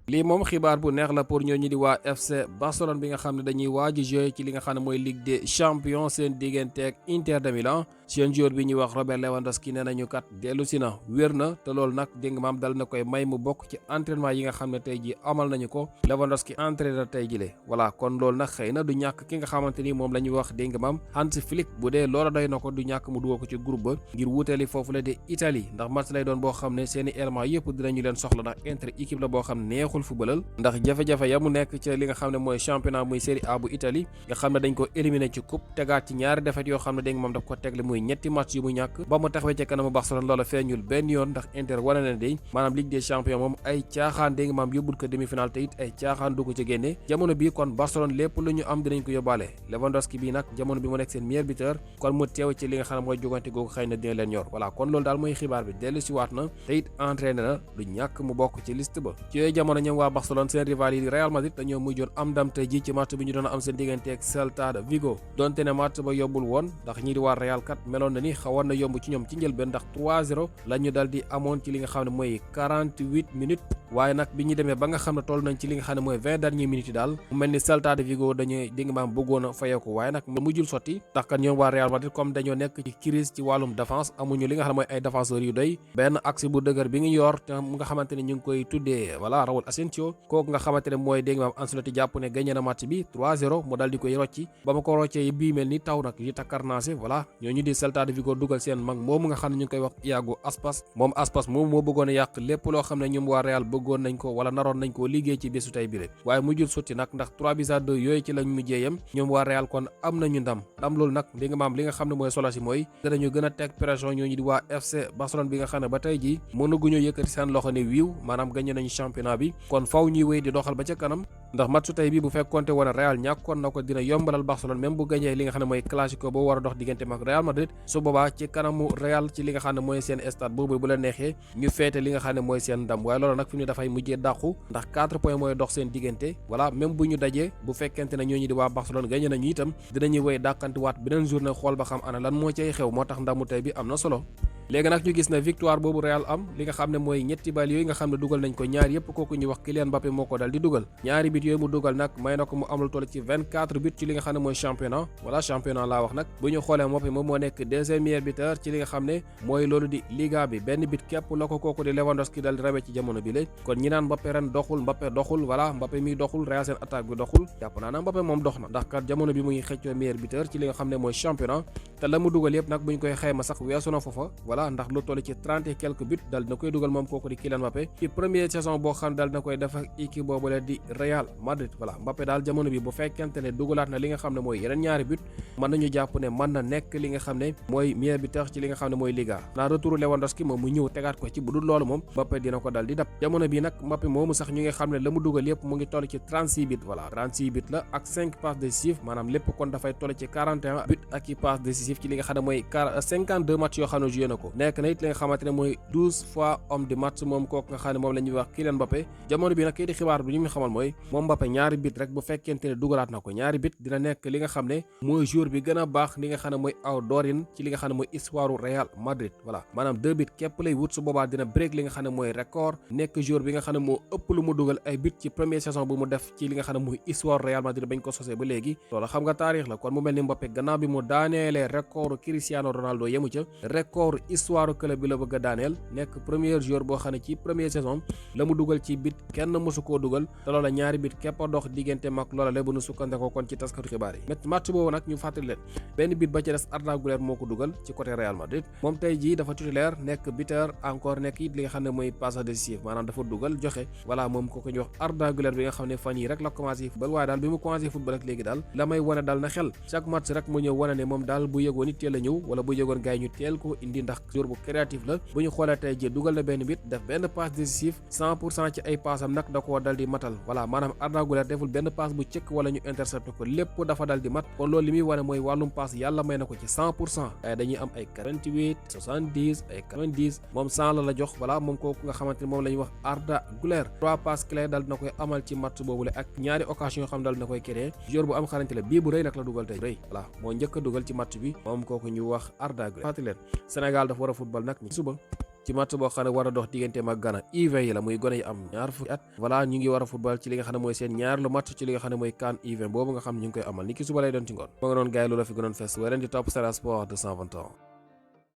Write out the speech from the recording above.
lii moom xibaar bu neex la pour ñooñu di waa FC Barcelone bi nga xam ne dañuy waaj jouer ci li nga xam ne mooy Ligue des Champions seen digganteeg Inter de Milan seen joueur bi ñuy wax Robert Lewandowski nee nañu kat dellu si na wér na te loolu nag dégg nga maam dal na koy may mu bokk ci entraînement yi nga xam ne tey ji amal nañu ko Lewandowski entraîneur tey ji le voilà kon loolu nag xëy na du ñàkk ki nga xamante ni moom la ñuy wax dégg nga maam Hansi Flick bu dee loola doy na ko du ñàkk mu dugal ko ci groupe ba ngir wuutali foofu la di Italie ndax match lay doon boo xam ne seeni élément yëpp dinañu leen soxla ndax Inter équipe la boo xam ne neexul footballal ndax jafe-jafe ya mu nekk ci li nga xam ne mooy championnat muy Serie A bu Italie nga xam ne dañ ko éliminé ci coupe tegaat ci ñaari défaite yoo xam ne dégg nga moom daf ko tegle muy ñetti match yu mu ñàkk ba mu taxawee ca kanamu Barcelone loola feeñul benn yoon ndax Inter wane na day maanaam Ligue des Champions moom ay caaxaan dégg nga maam yóbbul ko demi-finale te it ay caaxaan du ko ci génne jamono bi kon Barcelone lépp lu ñu am dinañ ko yóbbaale Lewandowski bi nag jamono bi mu nekk seen meilleur buteur kon mu teew ci li nga xam ne mooy jogante googu xëy na dina leen ñor voilà kon loolu daal mooy xibaar bi dellu si waat na te it entraîné na du ñàkk mu bokk ci liste ba ci yooyu jamono ñoom waa Barcelone seen rival yi Real Madrid dañoo mujjoon am ndam tey ji ci match bi ñu doon am seen diggante ak Celta de Vigo donte ne match ba yombul woon ndax ñi di waa Real kat meloon na ni xawoon na yomb ci ñoom ci njëlbeen ndax 3-0 la ñu dal di amoon ci li nga xam ne mooy 48 minutes waaye nag bi ñu demee ba nga xam ne toll nañ ci li nga xam ne mooy 20 dernières minutes yi daal mu mel ni Celta de Vigo dañuy dégg nga maam bëggoon a fayeeku waaye nag mujjul sotti ndax kat ñoom waa Real Madrid comme dañoo nekk ci crise ci wàllum défense amuñu li nga xam ne mooy ay défenseurs yu doy benn axe bu dëgër bi ngi yor te nga xamante ne ñu ngi koy tuddee voilà Raúl Asensio kooku nga xamante ne mooy dégg nga maam Ancelotti jàpp ne gagné na match bi 3-0 mu dal di koy rocci ba ma ko roccee bii mel ni taw nag yi takkarnaase voilà ñooñu di Celta de Vigo dugal seen mag moomu nga xam ne ñu ngi koy wax Iago Aspas moom Aspas moom moo bëggoon a yàq lépp loo xam ne ñoom waa Real bëggoon nañ ko wala naroon nañ koo liggéey ci bésu tey bi waaye mujjul sotti nag ndax 3-2 yooyu ci lañ mujjee yem ñoom waa Real kon am nañu ndam loolu nag dégg nga maam li nga xam ne mooy solo si mooy danañu gën a teg pression ñooñu di waa FC Barcelone bi nga xam ne ba tey ji mënaguñoo yëkkati seen loxo ne wiiw maanaam gagné nañu championnat bi kon faw ñuy wéy di doxal ba ca kanam ndax match tey bi bu fekkonte woon Real ñàkkoon na ko dina yombalal Barcelone même bu gagné li nga xam ne mooy classico boo war a dox diggante ak Real Madrid su boobaa ci kanamu Real ci li nga xam ne mooy seen stade boobu bu la neexee ñu feete li nga xam ne mooy seen ndam waaye loolu nag fi mu ne dafay mujjee dàqu ndax 4 points mooy dox seen diggante voilà même bu ñu dajee bu fekkente ne ñooñu di waa Barcelone gagné nañu itam dinañuy wéy dàqantiwaat beneen journée xool ba xam ana lan moo cay xew moo tax ndamu tey bi am na solo léegi nag ñu gis na victoire boobu Real am li nga xam ne mooy ñetti bal yooyu nga xam ne dugal nañ ko ñaar yëpp kooku ñu wax Kylian Mbappé moo ko dal di dugal ñaari bit yooyu mu dugal nag may na ko mu amul toll ci 24 bit ci li nga xam ne mooy championnat voilà championnat laa wax nag bu ñu xoolee Mbappé moom moo nekk deuxième meilleur buteur ci li nga xam ne mooy loolu di Liga bi benn bit képp la ko kooku di Lewandowski dal di rawe ci jamono bi la kon ñi naan Mbappé ren doxul Mbappé doxul voilà Mbappé mi doxul Real seen attaque bi doxul jàpp naa na Mbappé moom dox na ndax kat jamono bi mu ngi xëccoo meilleur buteur ci li nga xam ne mooy championnat te la mu dugal yëpp nag bu ñu koy xayma sax weesu na foofa voilà ndax lu toll ci 30 et quelques buts dal dina koy dugal moom kooku di Kylian Mbappé ci première saison boo xam dal dina koy def ak équipe boobu la di Real Madrid voilà Mbappé daal jamono bi bu fekkente ne dugalaat na li nga xam ne mooy yeneen ñaari but mën nañu jàpp ne mën na nekk li nga xam ne mooy meilleur buteur ci li nga xam ne mooy Liga naa retour Lewandowski moom mu ñëw tegaat ko ci bu dul loolu moom Mbappé dina ko dal di dab jamono bi nag Mbappé moomu sax ñu ngi xam ne la mu dugal yëpp mu ngi toll ci 36 buts voilà 36 buts la ak 5 passes décisives maanaam lépp kon dafay toll ci 41 buts ak i passes décisives ci li nga xam ne mooy 52 match yoo xam ne joué na ko nekk na it li nga xamante ne mooy 12 fois homme du match moom kooku nga xam ne moom la ñuy wax Kylian Mbappé jamono bi nag kii di xibaar bi ñu mu xamal mooy moom Mbappé ñaari bit rek bu fekkente ne dugalaat na ko ñaari bit dina nekk li nga xam ne mooy joueur bi gën a baax li nga xam ne mooy aw doorin ci li nga xam ne mooy histoire Real Madrid voilà maanaam 2 bit képp lay wut su boobaa dina break li nga xam ne mooy record nekk joueur bi nga xam ne moo ëpp lu mu dugal ay bit ci première saison bu mu def ci li nga xam ne mooy histoire Real Madrid bañ ko sosee ba léegi loolu xam nga taarix la kon mu mel ni Mbappé gannaaw bi mu daaneelee record Cristiano Ronaldo yemu ca record histoire club bi la bëgg a daaneel nekk premier joueur boo xam ne ci première saison la mu dugal ci bit kenn mësu koo dugal te loola ñaari bit képp a dox diggante mag loola la bu nu sukkandekoo kon ci taskatu xibaar yi match boobu nag ñu fàttali leen benn bit ba ci des Arda Güler moo ko dugal ci côté Real Madrid moom tey jii dafa titulaire nekk buteur encore nekk it li nga xam ne mooy passe décisif maanaam dafa dugal joxe voilà moom ko ñu wax Arda Güler bi nga xam ne fan yi rek la commencé football waaye daal bi mu commencé football ak léegi daal la may wane daal na xel chaque match rek mu ñëw wane ne moom daal bu yëgoon it teel a ñëw wala bu yëgoon gars yi ñu teel ko indi ndax joueur bu créatif la bu ñu xoolee tey jii dugal na benn bit def benn passe décisif 100% ci ay passam nag da koo dal di matal voilà maanaam Arda Güler deful benn passe bu cëkk wala ñu intercepté ko lépp dafa dal di mat kon loolu li muy wane mooy wàllum passe yàlla may na ko ci 100% ay dañuy am ay 48 70 ay 90 moom 100 la jox voilà moom kooku nga xamante ni moom la ñuy wax Arda Güler 3 passes clés dal dina koy amal ci match boobule ak ñaari occasion yoo xam dal dina koy créer joueur bu am xarañte la bii bu rëy nag la dugal tey rëy voilà moo njëkk a dugal ci match bi moom kooku ñu wax Arda Güler fàttali leen Sénégal dafa war a football nag ni suba ci match boo xam ne war a dox digganteem ak Ghana U20 yi la muy gone yi am ñaar fukki at voilà ñu ngi war a football ci li nga xam ne mooy seen ñaar lu match ci li nga xam ne mooy CAN U20 boobu nga xam ne ñu ngi koy amal ni ki suba lay doon ci ngoon moo nga doon gaay lu la fi gënoon fes weleen di topp Sen Sport 221